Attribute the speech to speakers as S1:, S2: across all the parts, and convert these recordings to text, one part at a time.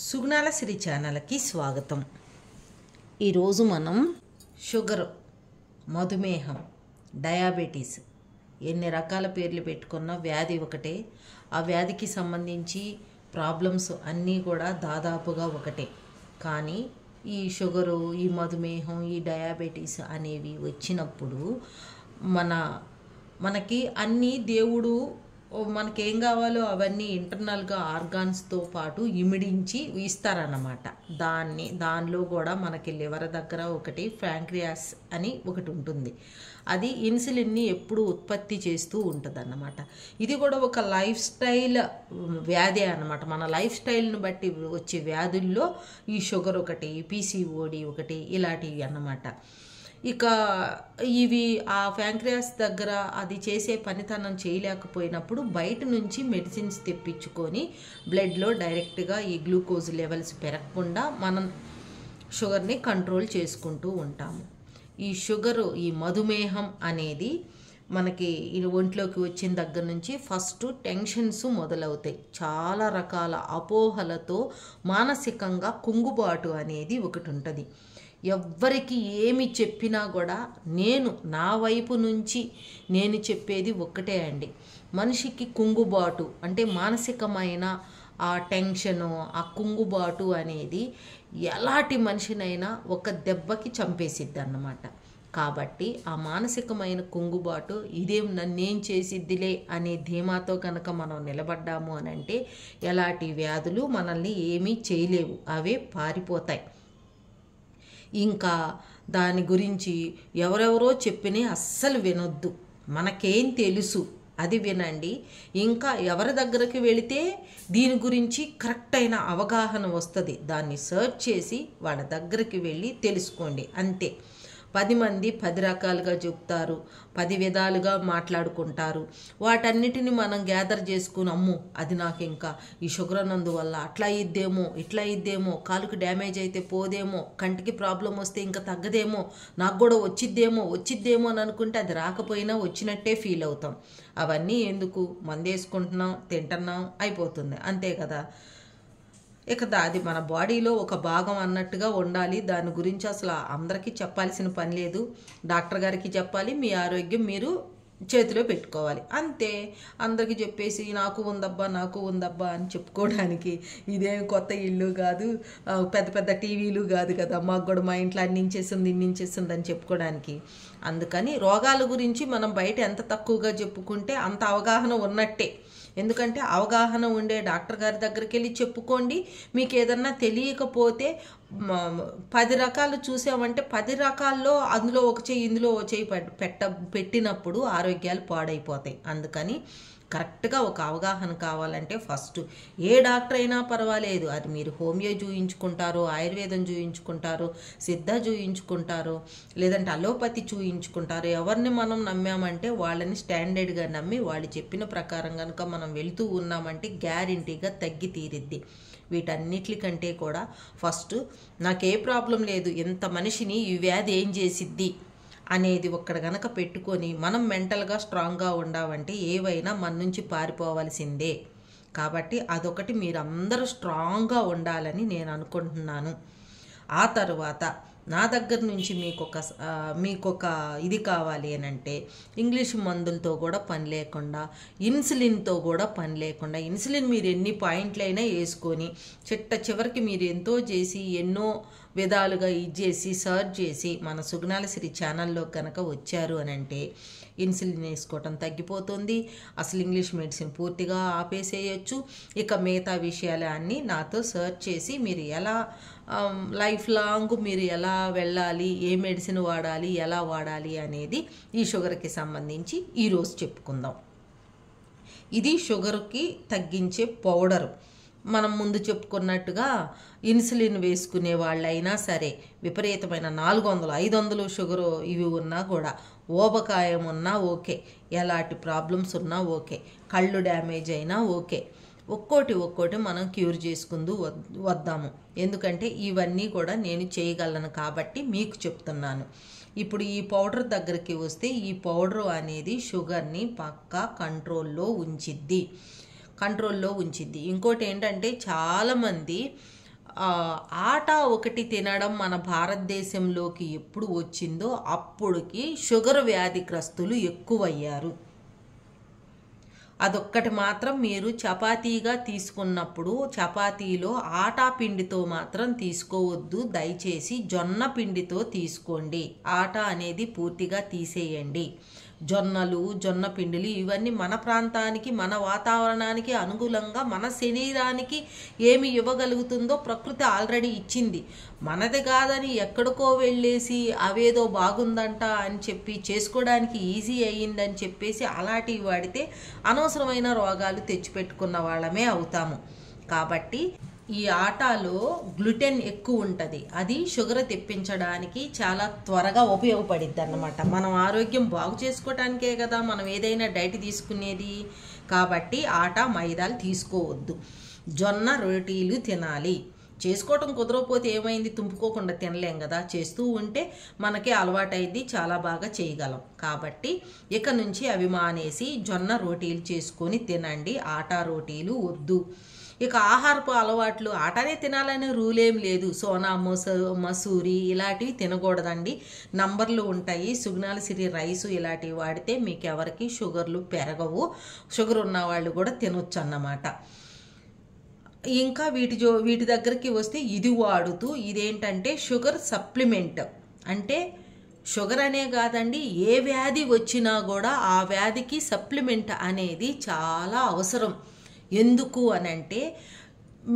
S1: సుగుణాల సిరి ఛానల్కి స్వాగతం. ఈరోజు మనం షుగర్, మధుమేహం, డయాబెటీస్ ఎన్ని రకాల పేర్లు పెట్టుకున్న వ్యాధి ఒకటే. ఆ వ్యాధికి సంబంధించి ప్రాబ్లమ్స్ అన్నీ కూడా దాదాపుగా ఒకటే. కానీ ఈ షుగరు, ఈ మధుమేహం, ఈ డయాబెటీస్ అనేవి వచ్చినప్పుడు మనకి అన్నీ దేవుడు మనకేం కావాలో అవన్నీ ఇంటర్నల్గా ఆర్గాన్స్తో పాటు ఇమిడించి ఇస్తారన్నమాట. దానిలో కూడా మనకి లివర్ దగ్గర ఒకటి ప్యాంక్రియాస్ అని ఒకటి ఉంటుంది. అది ఇన్సులిన్ని ఎప్పుడు ఉత్పత్తి చేస్తూ ఉంటుంది అన్నమాట. ఇది కూడా ఒక లైఫ్ స్టైల్ వ్యాధి అన్నమాట. మన లైఫ్ స్టైల్ని బట్టి వచ్చే వ్యాధుల్లో ఈ షుగర్ ఒకటి, పీసీఓడి ఒకటి, ఇలాంటివి అన్నమాట. ఇక ఇవి ఆ ప్యాంక్రియాస్ దగ్గర అది చేసే పనితనం చేయలేకపోయినప్పుడు బయట నుంచి మెడిసిన్స్ తెప్పించుకొని బ్లడ్లో డైరెక్ట్గా ఈ గ్లూకోజ్ లెవెల్స్ పెరగకుండా మనం షుగర్ని కంట్రోల్ చేసుకుంటూ ఉంటాము. ఈ షుగరు, ఈ మధుమేహం అనేది మనకి ఒంట్లోకి వచ్చిన దగ్గర నుంచి ఫస్ట్ టెన్షన్స్ మొదలవుతాయి. చాలా రకాల అపోహలతో మానసికంగా కుంగుబాటు అనేది ఒకటి ఉంటుంది. ఎవ్వరికి ఏమి చెప్పినా కూడా నా వైపు నుంచి నేను చెప్పేది ఒక్కటే అండి. మనిషికి కుంగుబాటు అంటే మానసికమైన ఆ టెన్షను, ఆ కుంగుబాటు అనేది ఎలాంటి మనిషినైనా ఒక దెబ్బకి చంపేసిద్ది అన్నమాట. కాబట్టి ఆ మానసికమైన కుంగుబాటు ఇదేం నన్నేం చేసిద్దిలే అనే ధీమాతో కనుక మనం నిలబడ్డాము అని అంటే ఎలాంటి వ్యాధులు మనల్ని ఏమీ చేయలేవు, అవే పారిపోతాయి. ఇంకా దాని గురించి ఎవరెవరో చెప్పినే అస్సలు వినొద్దు. మనకేం తెలుసు అది వినండి. ఇంకా ఎవరి దగ్గరికి వెళితే దీని గురించి కరెక్ట్ అయిన అవగాహన వస్తుంది, దాన్ని సర్చ్ చేసి వాళ్ళ దగ్గరికి వెళ్ళి తెలుసుకోండి అంతే. 10 మంది 10 రకాలుగా చెప్తారు, 10 విధాలుగా మాట్లాడుకుంటారు. వాటన్నిటిని మనం గ్యాదర్ చేసుకుని అమ్ము అది నాకు ఇంకా ఈ షుగర్ అన్నందువల్ల అట్లా ఇద్దేమో, ఇట్లా ఇద్దేమో, కాలుకి డ్యామేజ్ అయితే పోదేమో, కంటికి ప్రాబ్లం వస్తే ఇంకా తగ్గదేమో, నాకు కూడా వచ్చిద్దేమో అని అనుకుంటే అది రాకపోయినా వచ్చినట్టే ఫీల్ అవుతాం. అవన్నీ ఎందుకు? మందేసుకుంటున్నాం, తింటున్నాం, అయిపోతుంది అంతే కదా. ఇక అది మన బాడీలో ఒక భాగం అన్నట్టుగా ఉండాలి. దాని గురించి అసలు అందరికీ చెప్పాల్సిన పని లేదు. డాక్టర్ గారికి చెప్పాలి, మీ ఆరోగ్యం మీరు చేతిలో పెట్టుకోవాలి అంతే. అందరికీ చెప్పేసి నాకు ఉందబ్బా అని చెప్పుకోవడానికి ఇదేం కొత్త ఇల్లు కాదు, పెద్ద పెద్ద టీవీలు కాదు కదా, మాకు కూడా మా ఇంట్లో ఇన్నించేస్తుంది అని చెప్పుకోవడానికి. అందుకని రోగాల గురించి మనం బయట ఎంత తక్కువగా చెప్పుకుంటే అంత అవగాహన ఉన్నట్టే. ఎందుకంటే అవగాహన ఉండే డాక్టర్ గారి దగ్గరికి వెళ్ళి చెప్పుకోండి. మీకు ఏదన్నా తెలియకపోతే 10 రకాలు చూసామంటే 10 రకాల్లో అందులో ఒక చెయ్యి ఇందులో ఒక చెయ్యి పెట్టినప్పుడు ఆరోగ్యాలు పాడైపోతాయి. అందుకని కరెక్ట్గా ఒక అవగాహన కావాలంటే ఫస్ట్ ఏ డాక్టర్ అయినా పర్వాలేదు, అది మీరు హోమియో చూయించుకుంటారో, ఆయుర్వేదం చూయించుకుంటారో, సిద్ధ చూయించుకుంటారో, లేదంటే అలోపతి చూయించుకుంటారో, ఎవరిని మనం నమ్మామంటే వాళ్ళని స్టాండర్డ్గా నమ్మి వాళ్ళు చెప్పిన ప్రకారం కనుక మనం వెళుతూ ఉన్నామంటే గ్యారెంటీగా తగ్గి తీరిద్ది. వీటన్నిటికంటే కూడా ఫస్ట్ నాకే ప్రాబ్లం లేదు, ఎంత మనిషిని ఈ వ్యాధి ఏం చేసిద్ది అనేది ఒక్కడ గనక పెట్టుకొని మనం మెంటల్గా స్ట్రాంగ్గా ఉండాలంటే ఏవైనా మన నుంచి పారిపోవాల్సిందే. కాబట్టి అదొకటి మీరందరూ స్ట్రాంగ్గా ఉండాలని నేను అనుకుంటున్నాను. ఆ తర్వాత నా దగ్గర నుంచి మీకొక ఇది కావాలి అని అంటే ఇంగ్లీష్ మందులతో కూడా పని లేకుండా, ఇన్సులిన్తో కూడా పని లేకుండా, ఇన్సులిన్ మీరు ఎన్ని పాయింట్లైనా వేసుకొని చివరికి మీరు ఎంతో చేసి ఎన్నో విధాలుగా చేసి సర్చ్ చేసి మన సుగుణాల సిరి ఛానల్లో కనుక వచ్చారు అని అంటే ఇన్సులిన్ వేసుకోవటం తగ్గిపోతుంది. అసలు ఇంగ్లీష్ మెడిసిన్ పూర్తిగా ఆపేసేయచ్చు. ఇక మిగతా విషయాలు అన్నీ నాతో సర్చ్ చేసి మీరు ఎలా లైఫ్ లాంగ్ మీరు ఎలా వెళ్ళాలి, ఏ మెడిసిన్ వాడాలి, ఎలా వాడాలి అనేది ఈ షుగర్కి సంబంధించి ఈరోజు చెప్పుకుందాం. ఇది షుగర్కి తగ్గించే పౌడరు. మనం ముందు చెప్పుకున్నట్టుగా ఇన్సులిన్ వేసుకునే వాళ్ళైనా సరే విపరీతమైన 400, 500 షుగరు ఇవి ఉన్నా కూడా, ఊబకాయం ఉన్నా ఓకే, ఎలాంటి ప్రాబ్లమ్స్ ఉన్నా ఓకే, కళ్ళు డ్యామేజ్ అయినా ఓకే, ఒక్కోటి మనం క్యూర్ చేసుకుంటూ వద్దాము. ఎందుకంటే ఇవన్నీ కూడా నేను చేయగలను కాబట్టి మీకు చెప్తున్నాను. ఇప్పుడు ఈ పౌడర్ దగ్గరికి వస్తే ఈ పౌడర్ అనేది షుగర్ని పక్కా కంట్రోల్లో ఉంచిద్ది. ఇంకోటి ఏంటంటే చాలామంది ఆటా ఒకటి తినడం మన భారతదేశంలోకి ఎప్పుడు వచ్చిందో అప్పుడుకి షుగర్ వ్యాధిగ్రస్తులు ఎక్కువయ్యారు. అదొక్కటి మాత్రం మీరు చపాతీగా తీసుకున్నప్పుడు చపాతీలో ఆటా పిండితో మాత్రం తీసుకోవద్దు, దయచేసి జొన్న పిండితో తీసుకోండి. ఆటా అనేది పూర్తిగా తీసేయండి. జొన్నలు, జొన్న పిండిలు ఇవన్నీ మన ప్రాంతానికి, మన వాతావరణానికి అనుకూలంగా మన శరీరానికి ఏమి ఇవ్వగలుగుతుందో ప్రకృతి ఆల్రెడీ ఇచ్చింది. మనది కాదని ఎక్కడికో వెళ్ళేసి అవేదో బాగుందంట అని చెప్పి చేసుకోవడానికి ఈజీ అయ్యిందని చెప్పేసి అలాంటివి వాడితే అనవసరమైన రోగాలు తెచ్చిపెట్టుకున్న వాళ్ళమే అవుతాము. కాబట్టి ఈ ఆటాలో గ్లూటెన్ ఎక్కువ ఉంటుంది. అది షుగర్ తెప్పించడానికి చాలా త్వరగా ఉపయోగపడిద్ది అన్నమాట. మనం ఆరోగ్యం బాగు చేసుకోవటానికే కదా మనం ఏదైనా డైట్ తీసుకునేది. కాబట్టి ఆటా, మైదాలు తీసుకోవద్దు. జొన్న రోటీలు తినాలి. చేసుకోవటం కుదరకపోతే ఏమైంది, తుంపుకోకుండా తినలేం కదా. చేస్తూ ఉంటే మనకే అలవాటైద్ది, చాలా బాగా చేయగలం. కాబట్టి ఇక నుంచి అవి మానేసి జొన్న రోటీలు చేసుకొని తినండి. ఆటా రోటీలు వద్దు. ఇక ఆహారపు అలవాట్లు, ఆటనే తినాలనే రూల్ ఏం లేదు. సోనా మసూరి ఇలాంటివి తినకూడదండి. నంబర్లు ఉంటాయి. సుగుణాల సిరి రైసు ఇలాంటివి వాడితే మీకు ఎవరికి షుగర్లు పెరగవు. షుగర్ ఉన్న వాళ్ళు కూడా తినొచ్చు అన్నమాట. ఇంకా వీటి దగ్గరికి వస్తే ఇది వాడుతూ, ఇదేంటంటే షుగర్ సప్లిమెంట్. అంటే షుగర్ అనే కాదండి, ఏ వ్యాధి వచ్చినా కూడా ఆ వ్యాధికి సప్లిమెంట్ అనేది చాలా అవసరం. ఎందుకు అని అంటే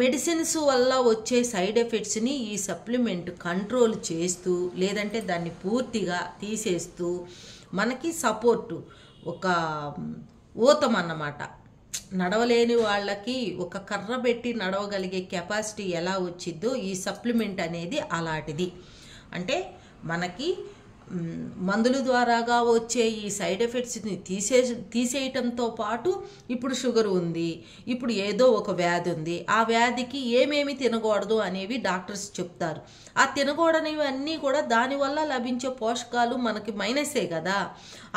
S1: మెడిసిన్స్ వల్ల వచ్చే సైడ్ ఎఫెక్ట్స్ని ఈ సప్లిమెంట్ కంట్రోల్ చేస్తూ, లేదంటే దాన్ని పూర్తిగా తీసేస్తూ మనకి సపోర్టు, ఒక ఊతం అన్నమాట. నడవలేని వాళ్ళకి ఒక కర్ర పెట్టి నడవగలిగే కెపాసిటీ ఎలా వచ్చిద్దో ఈ సప్లిమెంట్ అనేది అలాంటిది. అంటే మనకి మందుల ద్వారాగా వచ్చే ఈ సైడ్ ఎఫెక్ట్స్ని తీసేయటంతో పాటు ఇప్పుడు షుగర్ ఉంది, ఇప్పుడు ఏదో ఒక వ్యాధి ఉంది, ఆ వ్యాధికి ఏమేమి తినకూడదు అనేవి డాక్టర్స్ చెప్తారు. ఆ తినకూడనివన్నీ కూడా దానివల్ల లభించే పోషకాలు మనకి మైనసే కదా.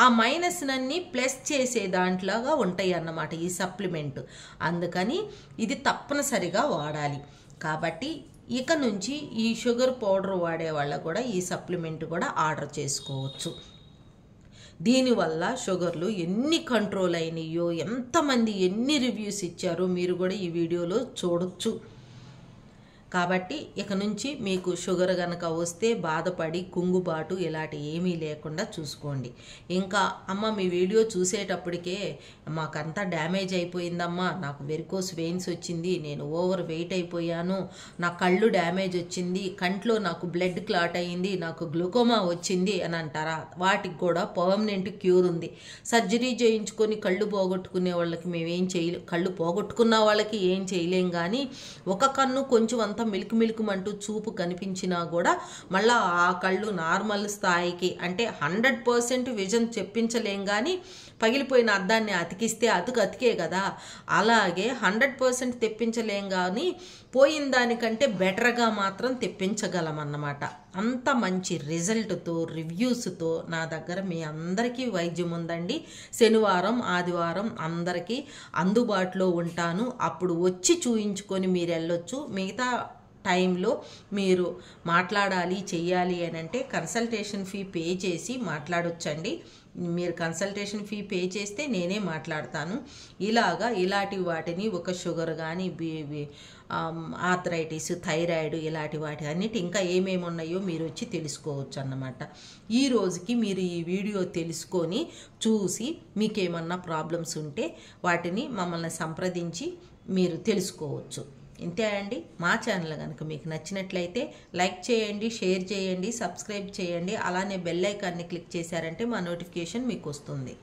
S1: ఆ మైనస్నన్నీ ప్లస్ చేసే దాంట్లోగా ఉంటాయి అన్నమాట ఈ సప్లిమెంట్. అందుకని ఇది తప్పనిసరిగా వాడాలి. కాబట్టి ఇక నుంచి ఈ షుగర్ పౌడర్ వాడే వాళ్ళకు కూడా ఈ సప్లిమెంట్ కూడా ఆర్డర్ చేసుకోవచ్చు. దీనివల్ల షుగర్లు ఎన్ని కంట్రోల్ అయినాయో, ఎంతమంది ఎన్ని రివ్యూస్ ఇచ్చారో మీరు కూడా ఈ వీడియోలో చూడొచ్చు. కాబట్టి ఇక నుంచి మీకు షుగర్ కనుక వస్తే బాధపడి కుంగుబాటు ఇలాంటి ఏమీ లేకుండా చూసుకోండి. ఇంకా అమ్మ మీ వీడియో చూసేటప్పటికే మాకంతా డ్యామేజ్ అయిపోయిందమ్మా, నాకు వెరికోస్ వెయిన్స్ వచ్చింది, నేను ఓవర్ వెయిట్ అయిపోయాను, నా కళ్ళు డ్యామేజ్ వచ్చింది, కంట్లో నాకు బ్లడ్ క్లాట్ అయ్యింది, నాకు గ్లూకోమా వచ్చింది అని అంటారా? వాటికి కూడా పర్మనెంట్ క్యూర్ ఉంది. సర్జరీ చేయించుకొని కళ్ళు పోగొట్టుకునే వాళ్ళకి మేమేం చేయలేం, కళ్ళు పోగొట్టుకున్న వాళ్ళకి ఏం చేయలేం. కానీ ఒక కన్ను కొంచెం అంతా మిలుకుమంటూ చూపు కనిపించినా కూడా మళ్ళీ ఆ కళ్ళు నార్మల్ స్థాయికి, అంటే 100% విజన్ చెప్పించలేం. కానీ పగిలిపోయిన అద్దాన్ని అతికిస్తే అతికే కదా, అలాగే 100% తెప్పించలేం. కానీ పోయిన దానికంటే బెటర్గా మాత్రం తెప్పించగలం అన్నమాట. అంత మంచి రిజల్ట్తో, రివ్యూస్తో నా దగ్గర మీ అందరికీ వైద్యం ఉందండి. శనివారం, ఆదివారం అందరికీ అందుబాటులో ఉంటాను. అప్పుడు వచ్చి చూయించుకొని మీరు వెళ్ళొచ్చు. మిగతా టైంలో మీరు మాట్లాడాలి, చెయ్యాలి అని అంటే కన్సల్టేషన్ ఫీ పే చేసి మాట్లాడొచ్చండి. మీరు కన్సల్టేషన్ ఫీ పే చేస్తే నేనే మాట్లాడతాను. ఇలాంటి వాటిని, ఒక షుగర్ కానీ, ఆర్థరైటిస్, థైరాయిడ్ ఇలాంటి వాటి అన్నిటి ఇంకా ఏమేమి ఉన్నాయో మీరు వచ్చి తెలుసుకోవచ్చు అన్నమాట. ఈ రోజుకి మీరు ఈ వీడియో తెలుసుకొని చూసి మీకేమన్నా ప్రాబ్లమ్స్ ఉంటే వాటిని మమ్మల్ని సంప్రదించి మీరు తెలుసుకోవచ్చు. ఇంతే అండి. మా ఛానల్ కనుక మీకు నచ్చినట్లయితే లైక్ చేయండి, షేర్ చేయండి, సబ్స్క్రైబ్ చేయండి. అలానే బెల్ ఐకాన్ని క్లిక్ చేశారంటే మా నోటిఫికేషన్ మీకు వస్తుంది.